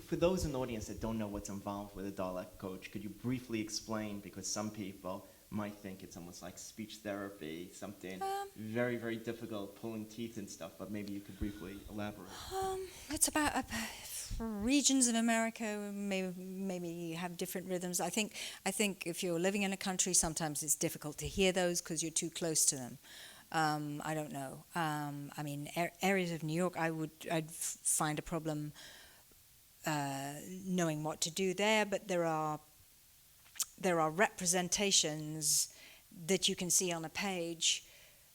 for those in the audience that don't know what's involved with a dialect coach, could you briefly explain, because some people might think it's almost like speech therapy, something very, very difficult, pulling teeth and stuff, but maybe you could briefly elaborate. It's about regions of America maybe have different rhythms. I think if you're living in a country, sometimes it's difficult to hear those because you're too close to them. I don't know. I mean, areas of New York, I'd find a problem knowing what to do there, but there are representations that you can see on a page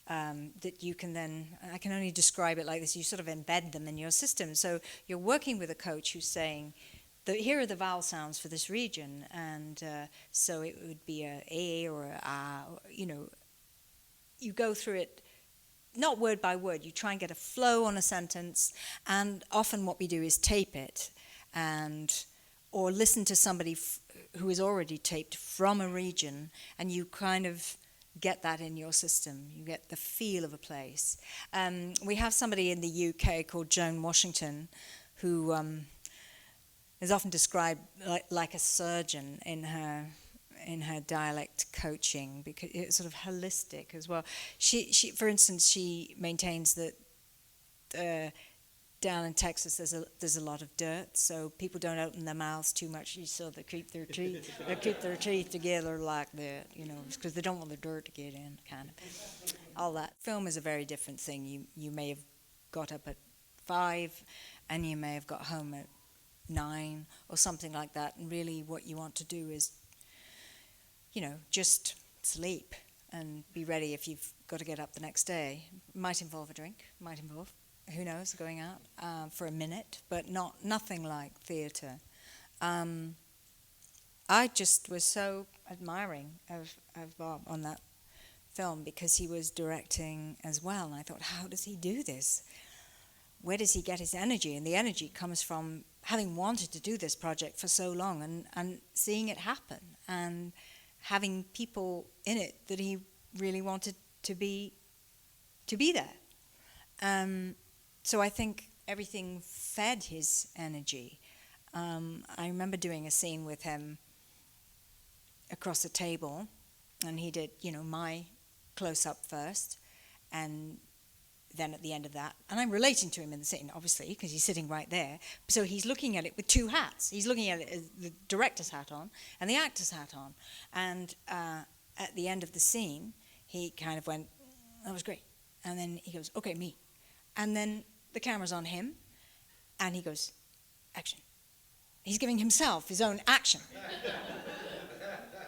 that you can then, I can only describe it like this, you sort of embed them in your system. So you're working with a coach who's saying, here are the vowel sounds for this region, and so it would be a or a, you know, you go through it, not word by word, you try and get a flow on a sentence, and often what we do is tape it, or listen to somebody who is already taped from a region, and you kind of get that in your system. You get the feel of a place. We have somebody in the UK called Joan Washington, who is often described like a surgeon in her dialect coaching, because it's sort of holistic as well. She for instance, she maintains that down in Texas there's a lot of dirt, so people don't open their mouths too much. So they keep their teeth together like that, you know, because they don't want the dirt to get in, kind of. All that. Film is a very different thing. You may have got up at 5 and you may have got home at 9 or something like that, and really what you want to do is, you know, just sleep and be ready if you've got to get up the next day. Might involve a drink, might involve, who knows, going out for a minute, but nothing like theatre. I just was so admiring of Bob on that film, because he was directing as well, and I thought, how does he do this? Where does he get his energy? And the energy comes from having wanted to do this project for so long and seeing it happen, and having people in it that he really wanted to be there. So I think everything fed his energy. I remember doing a scene with him across a table, and he did, you know, my close-up first, and then at the end of that, and I'm relating to him in the scene, obviously, because he's sitting right there, so he's looking at it with two hats. He's looking at it as the director's hat on and the actor's hat on, and at the end of the scene, he kind of went, that was great, and then he goes, okay, me, and then the camera's on him, and he goes, action. He's giving himself his own action.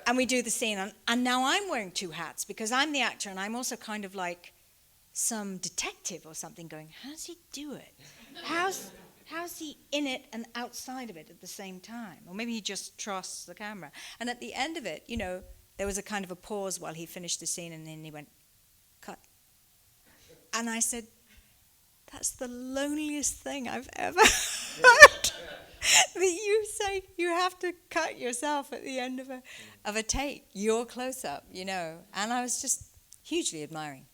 And we do the scene, and now I'm wearing two hats, because I'm the actor, and I'm also kind of like some detective or something going, how does he do it? How's he in it and outside of it at the same time? Or maybe he just trusts the camera. And at the end of it, you know, there was a kind of a pause while he finished the scene, and then he went, cut. And I said, that's the loneliest thing I've ever heard. That you say you have to cut yourself at the end of a take, your close-up, you know. And I was just hugely admiring.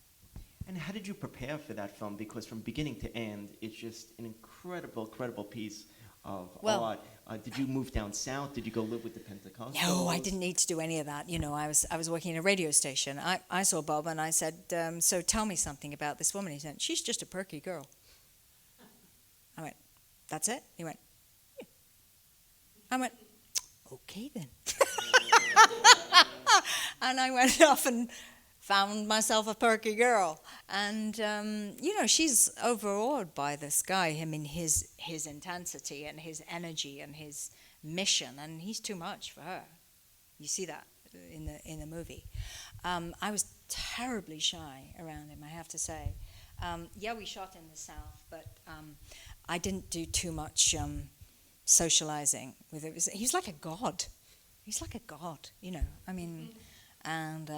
And how did you prepare for that film? Because from beginning to end, it's just an incredible piece of art. Did you move down south? Did you go live with the Pentecostals? No, I didn't need to do any of that. You know, I was working in a radio station. I saw Bob and I said, so tell me something about this woman. He said, she's just a perky girl. I went, that's it? He went, yeah. I went, okay then. And I went off and found myself a perky girl. And, you know, she's overawed by this guy, him in his intensity and his energy and his mission, and he's too much for her. You see that in the movie. I was terribly shy around him, I have to say. Yeah, we shot in the South, but I didn't do too much socializing with it. He's like a god. He's like a god, you know. I mean, and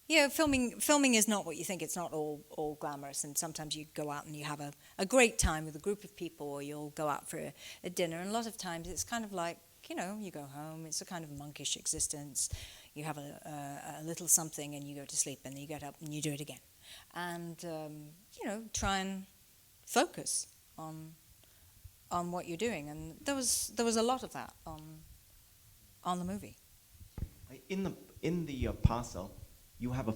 yeah, filming is not what you think. It's not all glamorous, and sometimes you go out and you have a great time with a group of people, or you'll go out for a dinner, and a lot of times it's kind of like, you know, you go home, it's a kind of monkish existence. You have a little something and you go to sleep, and then you get up and you do it again. And, you know, try and focus on on what you're doing, and there was a lot of that on the movie. In the parcel, you have a